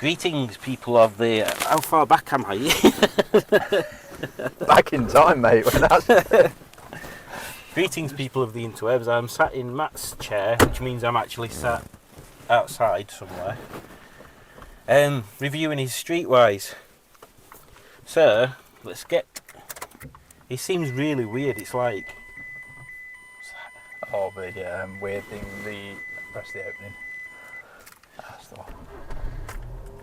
Greetings, people of the... How far back am I? Back in time, mate. When that's... Greetings, people of the interwebs. I'm sat in Matt's chair, which means I'm actually sat outside somewhere, reviewing his Streetwise. So, let's get... It seems really weird. It's like... Oh, the weird thing, press the opening. That's the one.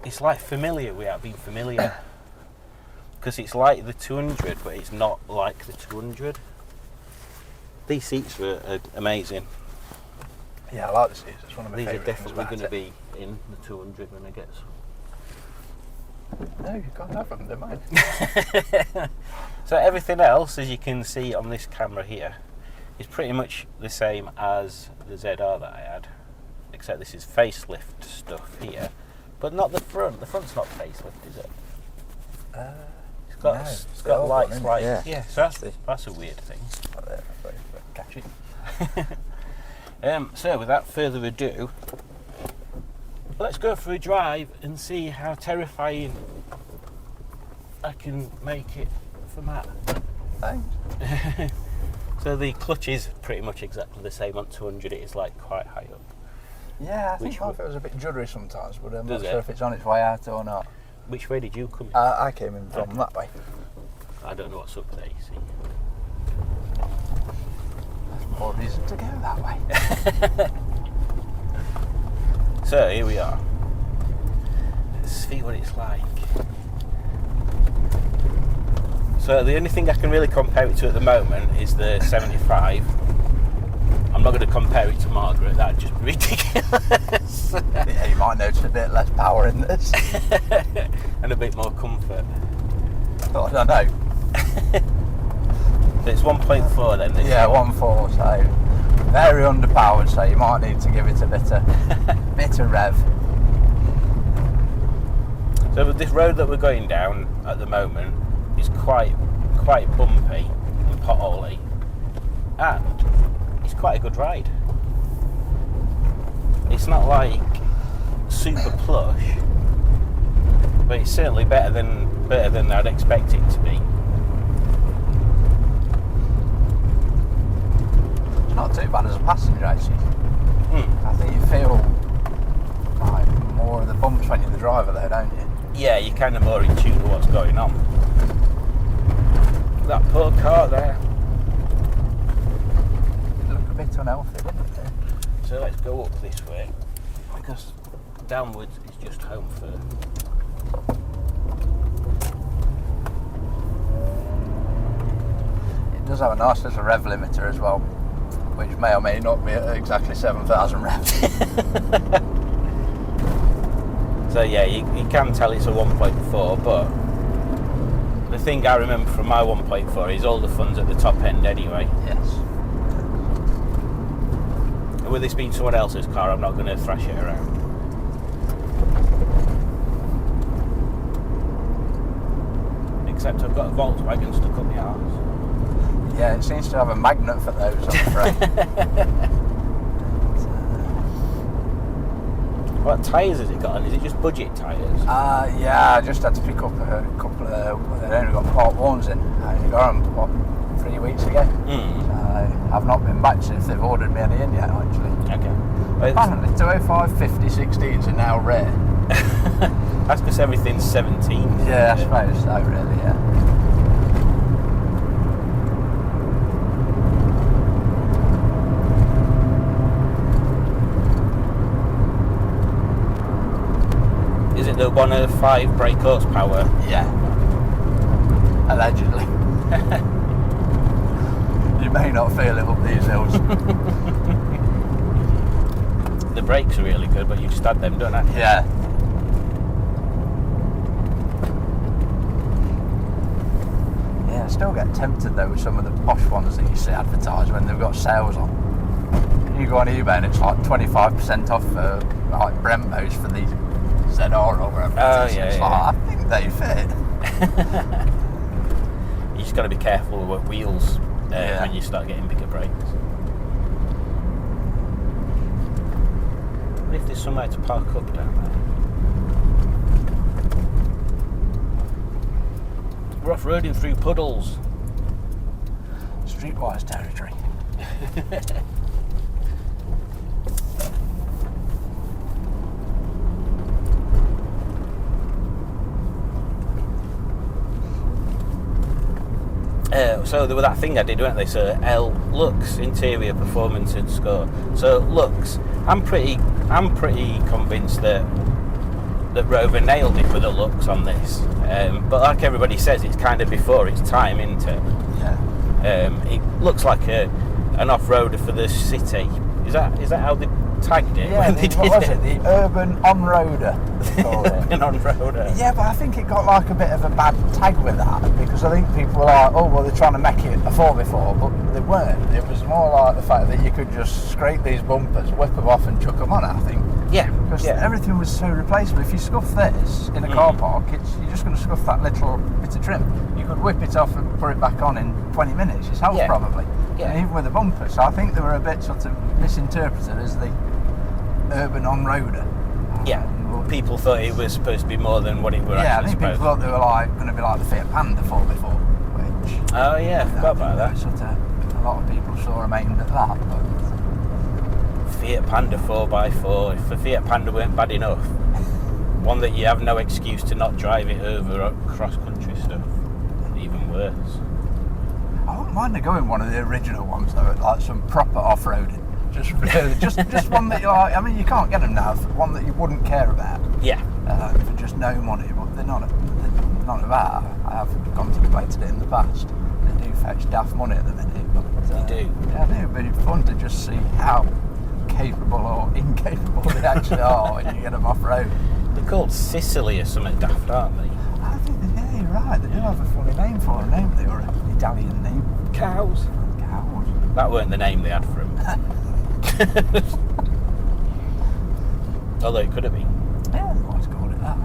It's like familiar without being familiar. Because it's like the 200, but it's not like the 200. These seats are amazing. Yeah, I like the seats. It's one of my favourite things. These are definitely going to be in the 200 when I get some. No, you can't have them, they're mine. So everything else, as you can see on this camera here, is pretty much the same as the ZR that I had. Except this is facelift stuff here. But not the front. The front's not facelift, is it? It's got lights like... Yeah, so that's a weird thing. Catchy. So without further ado, let's go for a drive and see how terrifying I can make it for Matt. Thanks. So the clutch is pretty much exactly the same on 200. It is like quite high up. Yeah, I think it was a bit juddery sometimes, but I'm not Does sure it? if it's on its way out or not. Which way did you come in? I came in from that way. I don't know what's up there, you see. That's more reason to go that way. So here we are. Let's see what it's like. So the only thing I can really compare it to at the moment is the 75. I'm not going to compare it to Margaret, that'd just be ridiculous. Yeah, you might notice a bit less power in this. And a bit more comfort. Oh, I don't know. So it's 1.4 then? This 1.4, so very underpowered, so you might need to give it a bit of rev. So with this road that we're going down at the moment is quite bumpy and potholy, and it's quite a good ride. It's not like super plush, but it's certainly better than I'd expect it to be. It's not too bad as a passenger, actually. I think you feel like more of the bumps when you're the driver, though, don't you? Yeah, you're kind of more in tune with what's going on. That poor car there. It looked a bit unhealthy, didn't it? So let's go up this way, because downwards is just Holmfirth. It does have a nice little rev limiter as well, which may or may not be at exactly 7,000 revs. So yeah, you can tell it's a 1.4, but the thing I remember from my 1.4 is all the fun's at the top end anyway. Yes. And with this being someone else's car, I'm not going to thrash it around. Except I've got a Volkswagen stuck up my arse. Yeah, it seems to have a magnet for those, I'm afraid. What tyres has it got on? Is it just budget tyres? Yeah, I just had to pick up a couple of... They'd only got part ones in. I only got them, 3 weeks ago. I've not been back since they've ordered me any in yet, actually. Okay. Apparently 205, 50, 16s are now rare. That's because everything's 17. Yeah, I suppose so, really, yeah. Is it the 105 brake horsepower? Yeah. Allegedly. You may not feel it up these hills. The brakes are really good, but you just had them, don't you? Yeah. Yeah, I still get tempted though with some of the posh ones that you see advertised when they've got sales on. You go on eBay and it's like 25% off for like Brembos for these ZR or whatever. Oh, yeah, it's yeah. like, I think they fit. You just got to be careful with wheels when you start getting bigger brakes. What if there's somewhere to park up down there? We're off-roading through puddles. Streetwise territory. So there was that thing I did, weren't they? So looks, interior, performance, and score. So looks, I'm pretty convinced that Rover nailed it with the looks on this. But like everybody says, it's kind of before its time, isn't it? Yeah. It looks like an off-roader for the city. Is that how they tagged it? Yeah, when they what did was it? The urban on-roader. An on-roader. Yeah, but I think it got like a bit of a bad tag with that, because I think people were like, oh, well, they're trying to make it a 4x4, but they weren't. It was more like the fact that you could just scrape these bumpers, whip them off and chuck them on, I think. Yeah. Because yeah. everything was so replaceable. If you scuff this in a car park, you're just going to scuff that little bit of trim. You could whip it off and put it back on in 20 minutes yourself, probably. Yeah. And even with the bumpers. So I think they were a bit sort of misinterpreted as the urban on-roader. Yeah. People thought it was supposed to be more than what it were Yeah, I actually think people thought they were going to be like the Fiat Panda 4x4, which... Oh yeah, I forgot about that. Sort of, a lot of people saw them aimed at that, but... Fiat Panda 4x4. If the Fiat Panda weren't bad enough, one that you have no excuse to not drive it over cross-country stuff. Even worse. I wouldn't mind going one of the original ones though, like some proper off-roading. Just one that you like. I mean, you can't get them now. One that you wouldn't care about. Yeah. For just no money, but they're not about. I have contemplated it in the past. They do fetch daft money at the minute, but they do. Yeah, I think it'd be fun to just see how capable or incapable they actually are when you get them off road. They're called Sicily or something daft, aren't they? I think yeah, you're right. They do have a funny name for them, don't they? Or an Italian name. Cows. Cows. That weren't the name they had for them. Although it could have been. Yeah, they might call it that.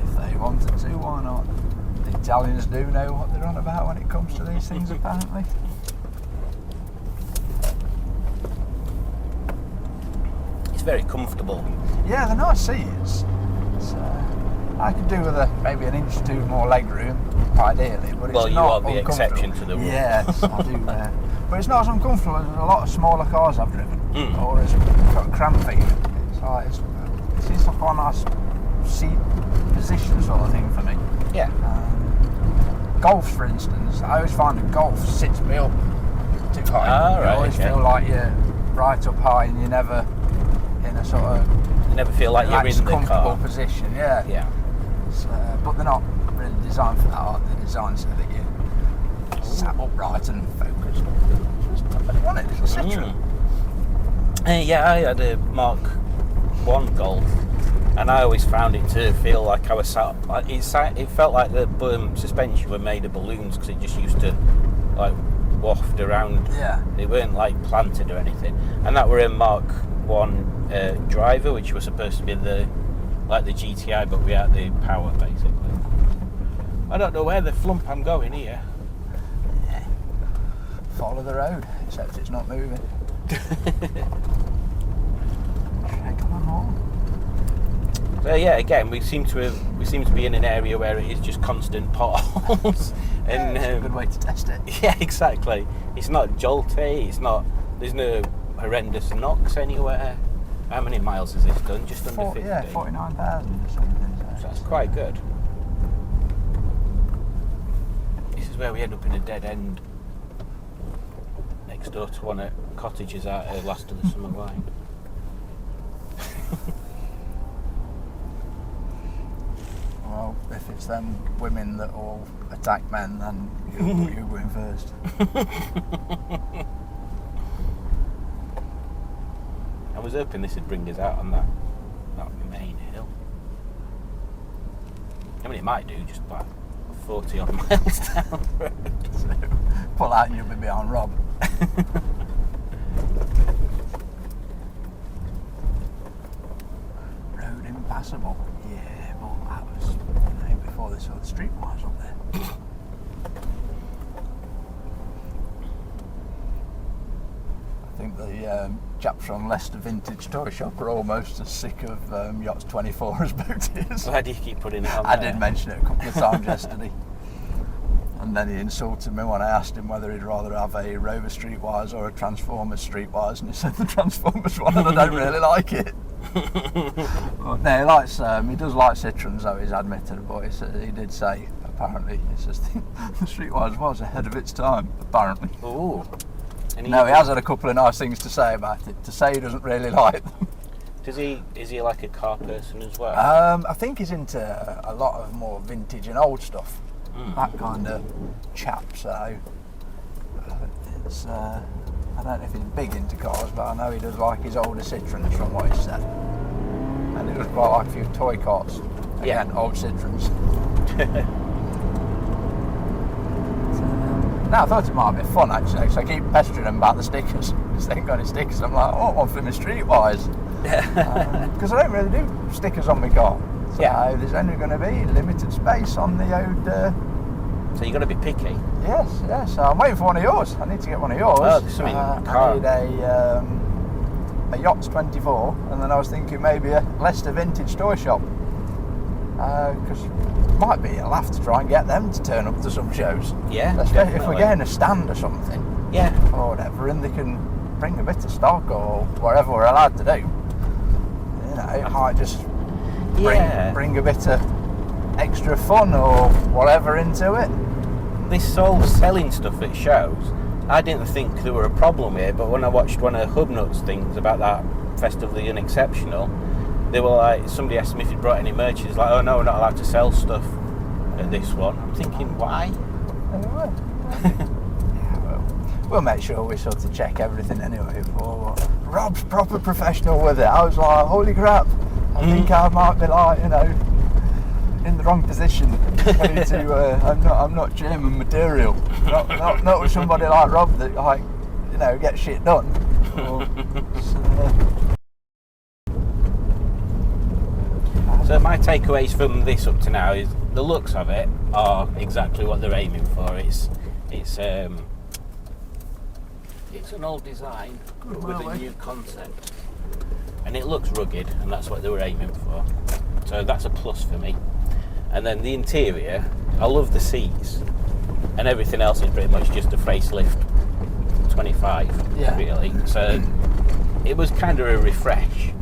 If they wanted to, why not? The Italians do know what they're on about when it comes to these things, apparently. It's very comfortable. Yeah, they're nice seats. I could do with maybe an inch or two more leg room, ideally, but it's well, you not are the exception to the rule. Yes, I do. But it's not as uncomfortable as a lot of smaller cars I've driven, or as cramped feeling. It's like a nice seat position sort of thing for me. Yeah. Golfs, for instance, I always find that golf sits me up too high. Right, I always feel like you're right up high and you're never in a sort of... You never feel like you're in the comfortable car. position, yeah. Yeah. But they're not really designed for that, are they? They're designed so that you're sat upright and focused. I want it, it's a Citroen. Yeah, I had a Mark 1 Golf, and I always found it to feel like I was sat. It felt like the suspension were made of balloons because it just used to like waft around. Yeah. They weren't like planted or anything. And that were a Mark 1 driver, which was supposed to be the GTI, but without the power, basically. I don't know where the flump I'm going here. Yeah. Follow the road, except it's not moving. So yeah, again, we seem to be in an area where it is just constant potholes, and it's a good way to test it. Yeah, exactly. It's not jolty. There's no horrendous knocks anywhere. How many miles has this done? Just under 50. Yeah, 49,000 or something. So that's quite good. This is where we end up in a dead end, next door to one of the cottages out here last of the summer wine. Well, if it's them women that all attack men, then you go in first. I was hoping this would bring us out on that main hill. I mean, it might do, just about 40 odd miles down the road. So, pull out and you'll be behind Rob. Road impassable. Yeah, but that was before they saw the Streetwise up there. I think the chaps from Leicester Vintage Toy Shop are almost as sick of Yachts 24 as Boat is. Why do you keep putting it on I there? did mention it a couple of times yesterday. And then he insulted me when I asked him whether he'd rather have a Rover Streetwise or a Transformers Streetwise, and he said the Transformers one, and I don't really like it. But no, he does like Citroens, though, he's admitted, but he did say, apparently, he says the Streetwise was ahead of its time, apparently. Ooh. No, he has had a couple of nice things to say about it. To say he doesn't really like them. Is he like a car person as well? I think he's into a lot of more vintage and old stuff. That kind of chap. So it's I don't know if he's big into cars, but I know he does like his older Citroens from what he said. And he does quite like a few toy cars. Again, old Citroens. No, I thought it might be fun actually, so I keep pestering him about the stickers. Because they ain't got any stickers. I'm like, oh, one for my Streetwise. Because I don't really do stickers on my car. So there's only going to be limited space on the old... So you've got to be picky. Yes. So I'm waiting for one of yours. I need to get one of yours. Oh, there's something I need a Yachts 24, and then I was thinking maybe a Leicester Vintage Toy Shop. Because it might be a laugh to try and get them to turn up to some shows. Yeah, especially if we're getting a stand or something. Yeah. Or whatever, and they can bring a bit of stock or whatever we're allowed to do. You know, it might just bring a bit of extra fun or whatever into it. This whole selling stuff at shows, I didn't think there were a problem here, but when I watched one of Hubnut's things about that Festival of the Unexceptional, they were like, somebody asked me if he'd brought any merch, he's like, oh no, we're not allowed to sell stuff at this one. I'm thinking, why? We'll make sure we sort of check everything anyway before. Rob's proper professional with it. I was like, holy crap, I think I might be like, you know, in the wrong position. I'm not German material. Not with somebody like Rob that, like, you know, gets shit done. So my takeaways from this up to now is the looks of it are exactly what they're aiming for. It's an old design with a new concept, and it looks rugged, and that's what they were aiming for. So that's a plus for me. And then the interior, I love the seats, and everything else is pretty much just a facelift 25, really. So it was kind of a refresh.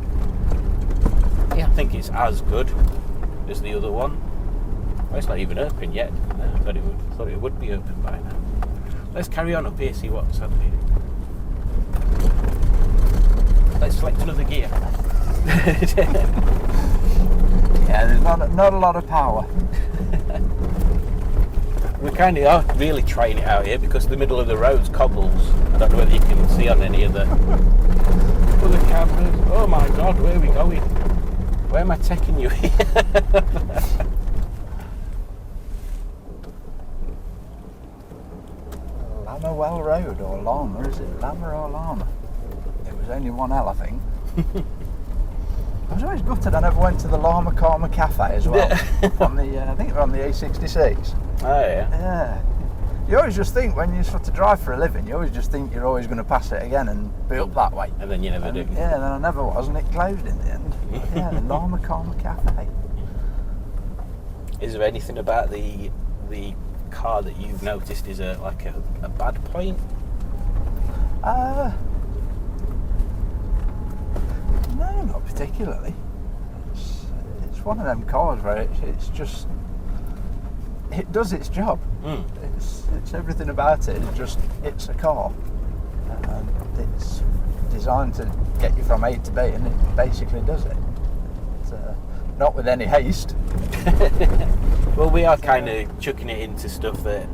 Yeah, I think it's as good as the other one. Well, it's not even open yet. I thought it would be open by now. Let's carry on up here, see what's up here. Let's select another gear. Yeah, there's not a lot of power. We kind of are really trying it out here because the middle of the road's cobbles. I don't know whether you can see on any of the other cameras. Oh my god, where are we going? Where am I taking you here? Lammerwell Road or Llama, is it? Lammer or Llama? It was only one L, I think. I was always gutted I never went to the Llama Karma Cafe as well. On the, I think we're on the A66. Oh yeah. Yeah. You always just think when you sort of drive for a living, you always just think you're always going to pass it again and be up that way. And then you never do. Yeah, and then I never was, and it closed in the end. Yeah, the Llama Karma Cafe. Is there anything about the car that you've noticed is a bad point? No, not particularly. It's one of them cars where it's just, it does its job. It's everything about it. It's a car. It's designed to get you from A to B, and it basically does it. It's, not with any haste. Well, we are kind of chucking it into stuff that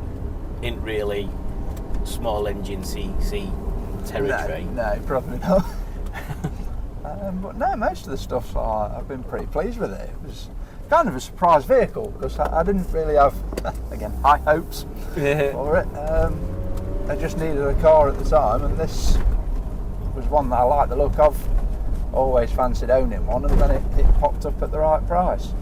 isn't really small engine CC territory. No, probably not. But no, most of the stuff I've been pretty pleased with it. It was kind of a surprise vehicle because I didn't really have, again, high hopes for it. I just needed a car at the time, and this was one that I liked the look of. Always fancied owning one, and then it popped up at the right price.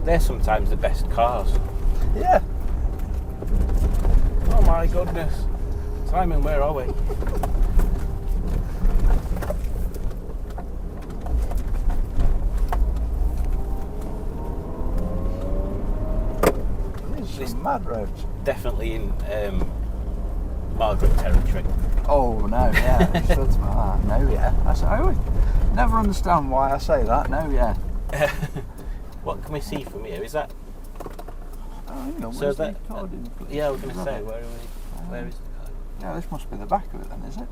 They're sometimes the best cars. Yeah, my goodness. Simon, where are we? These are mad roads. Definitely in Margaret territory. Oh no, yeah, it's like that. No, yeah. I always never understand why I say that. No, yeah. What can we see from here? Is that? Oh, hang on, So where's that- the card in, please? Yeah, I was going to say, where are we? Where is the code? Yeah, this must be the back of it then, is it?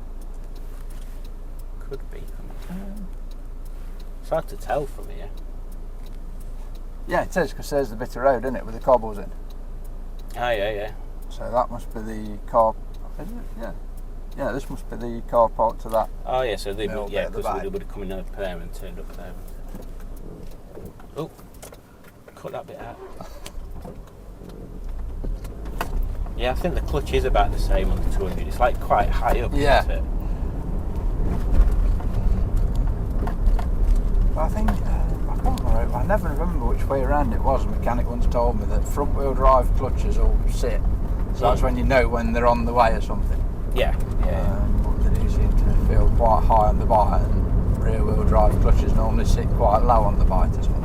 Could be. It's hard to tell from here. Yeah, it is, because there's the bit of road, isn't it, with the cobbles in. Ah, yeah. So that must be the car. Is it? Yeah. Yeah, this must be the car park to that. Oh, yeah. So they Middle would, bit yeah, at the because back. they would have come in up there and turned up there. Oh, cut that bit out. Yeah, I think the clutch is about the same on the 200. It's like quite high up, Yeah. isn't it? I think, I can't remember, I never remember which way around it was. A mechanic once told me that front wheel drive clutches all sit. So that's when you know when they're on the way or something. Yeah. But they do seem to feel quite high on the bite, and rear wheel drive clutches normally sit quite low on the bite or something.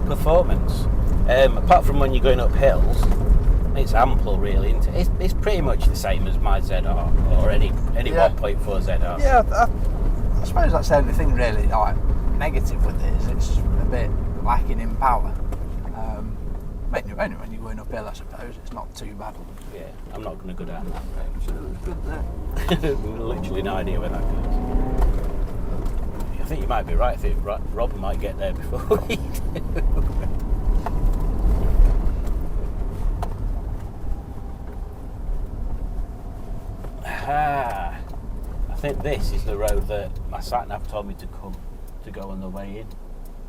Performance. Apart from when you're going up hills, it's ample, really. Isn't it? It's pretty much the same as my ZR or any Yeah. 1.4 ZR. Yeah, I suppose that's the only thing really like negative with it is it's a bit lacking in power. Only when you're going uphill, I suppose it's not too bad. Yeah, I'm not going to go down that road. So it was good there. Literally no idea where that goes. I think you might be right. I think Rob might get there before we do. Ah, I think this is the road that my sat-nav told me to go on the way in.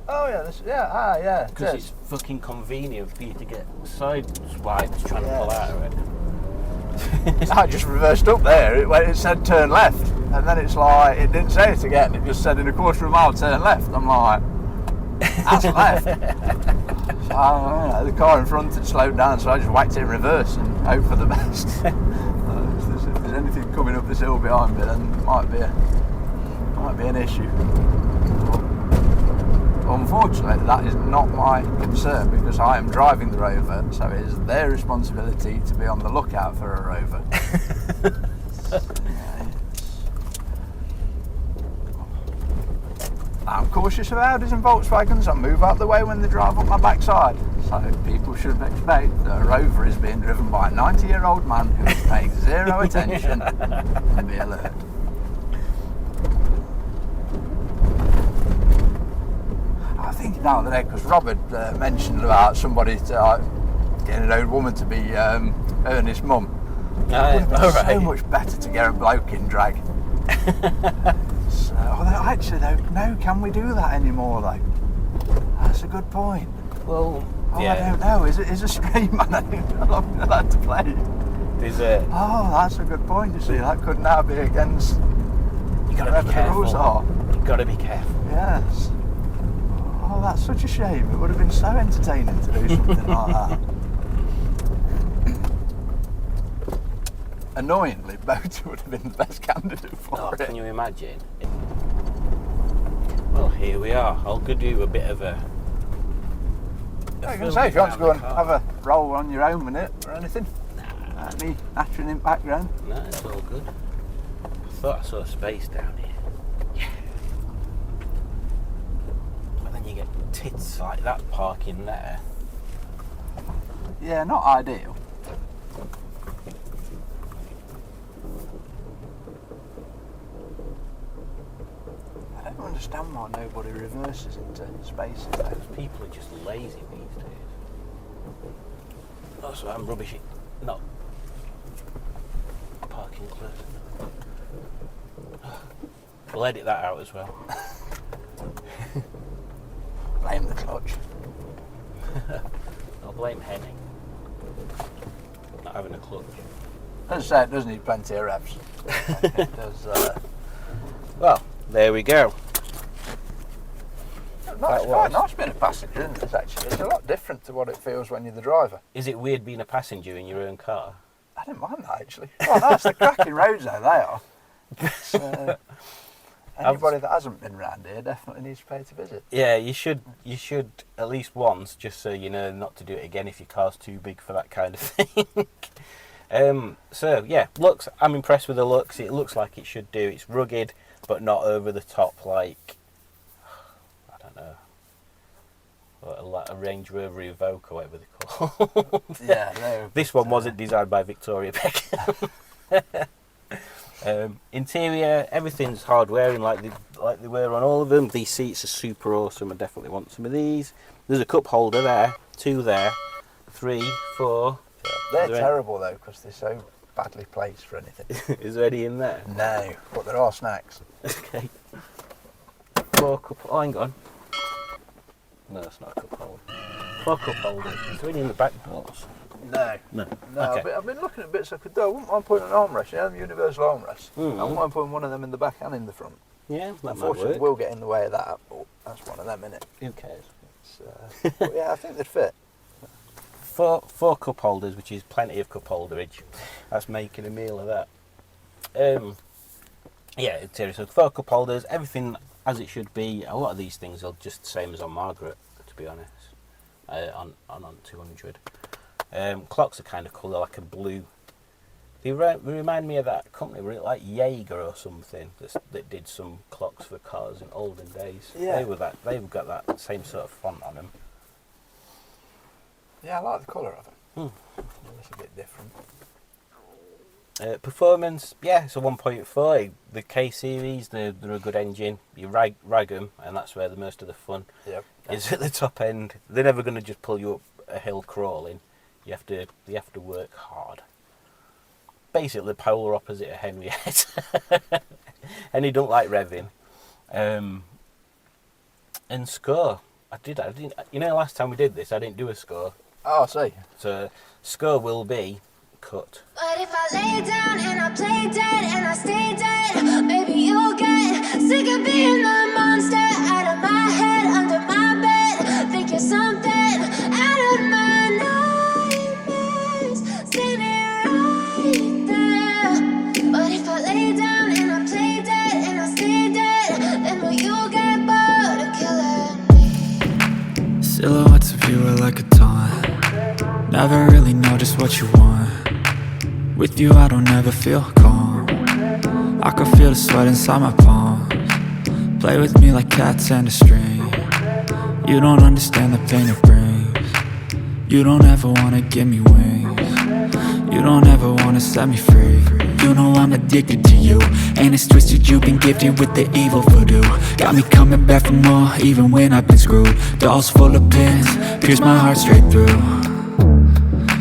Oh yeah, yeah. Because it's fucking convenient for you to get side swipes trying to pull Yes. out of it. I just reversed up there. It said turn left, and then it's like it didn't say it again. It just said in a quarter of a mile turn left. I'm like, that's left. So, I don't know, the car in front had slowed down, so I just whacked it in reverse and hope for the best. If there's anything coming up this hill behind me, then it might be an issue. But unfortunately, that is not my concern because I am driving the Rover, so it is their responsibility to be on the lookout for a Rover. I'm cautious of Audis and Volkswagens. I move out the way when they drive up my backside. So people should expect that a Rover is being driven by a 90-year-old man who is paying zero attention and be alert. I think now that because Robert mentioned about somebody getting an old woman to be Ernest's mum. It would have been so much better to get a bloke in drag. So, actually, though, no, can we do that anymore, though? That's a good point. Well, I yeah. don't know. Is a straight man allowed to play? Oh, that's a good point. You see, that could now be against You got to whatever be the rules are. careful. You got to be careful. Yes. Oh, that's such a shame. It would have been so entertaining to do something like that. Annoyingly, Boater would have been the best candidate for it. Can you imagine? Well, here we are. I'll give you a bit of a. I was going to say, if you want to go and have a roll on your own with it or anything, any nattering in background. No, it's all good. I thought I saw space down here. Yeah. But then you get tits like that parking there. Yeah, not ideal. I don't understand why nobody reverses into spaces though. Because people are just lazy these days. That's why I'm rubbish at not parking close enough. We'll edit that out as well. Blame the clutch. I'll blame Henning. Not having a clutch. As I say, it does need plenty of revs. It does, Well, there we go. It's quite nice being a passenger, isn't it? Actually, it's a lot different to what it feels when you're the driver. Is it weird being a passenger in your own car? I don't mind that, actually. Oh, no, it's the cracking roads, though, they are. Anybody that hasn't been round here definitely needs to pay to visit. Yeah, you should at least once, just so you know not to do it again if your car's too big for that kind of thing. So yeah, looks. I'm impressed with the looks. It looks like it should do. It's rugged, but not over the top like, I don't know, a Range Rover Evoque or whatever they call. Yeah, this one wasn't designed by Victoria Beckham. Interior, everything's hard wearing like they were on all of them. These seats are super awesome. I definitely want some of these. There's a cup holder there, 2 there, 3, 4. They're terrible though because they're so badly placed for anything. Is there any in there? No, but there are snacks. Okay. 4 cup. Oh, hang on. No, it's not a cup holder. 4 cup holders. Is there any in the back doors? No. Okay. I've been looking at bits I could do. I wouldn't mind putting an armrest, universal armrest. I wouldn't mind putting one of them in the back and in the front. Yeah, that Unfortunately, might work. we'll get in the way of that, but that's one of them, innit? Who cares? But yeah, I think they'd fit. 4 cup holders, which is plenty of cup holderage. That's making a meal of that. Yeah, seriously, 4 cup holders, everything as it should be. A lot of these things are just the same as on Margaret, to be honest. On 200. Clocks are kind of cool. They're like a blue. They remind me of that company, were it like Jaeger or something that did some clocks for cars in olden days. Yeah. They've got that same sort of font on them. Yeah, I like the colour of them. It's a bit different. Performance, yeah, it's a 1.4. The K series, they're a good engine. You rag them, and that's where most of the fun is at the top end. They're never going to just pull you up a hill crawling. You have to work hard. Basically, the polar opposite of Henriette, and he don't like revving. And score, I didn't. You know, last time we did this, I didn't do a score. Oh, I see. So score will be cut. But if I lay down and I play dead and I stay dead, maybe you'll get sick of being the monster out of my head, under my bed. Think you're something out of my nightmares, standing right there. But if I lay down and I play dead and I stay dead, then will you get bored of killing me? Silhouettes of you are like a taunt. Never really know just what you want. With you I don't ever feel calm. I can feel the sweat inside my palms. Play with me like cats and a string. You don't understand the pain it brings. You don't ever wanna give me wings. You don't ever wanna set me free. You know I'm addicted to you, and it's twisted, you've been gifted with the evil voodoo. Got me coming back for more, even when I've been screwed. Dolls full of pins, pierce my heart straight through.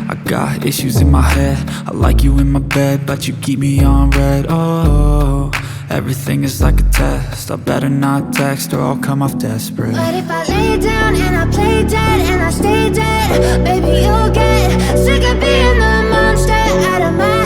I got issues in my head, I like you in my bed, but you keep me on red. Oh, everything is like a test, I better not text or I'll come off desperate. But if I lay down and I play dead and I stay dead, baby you'll get sick of being the monster out of my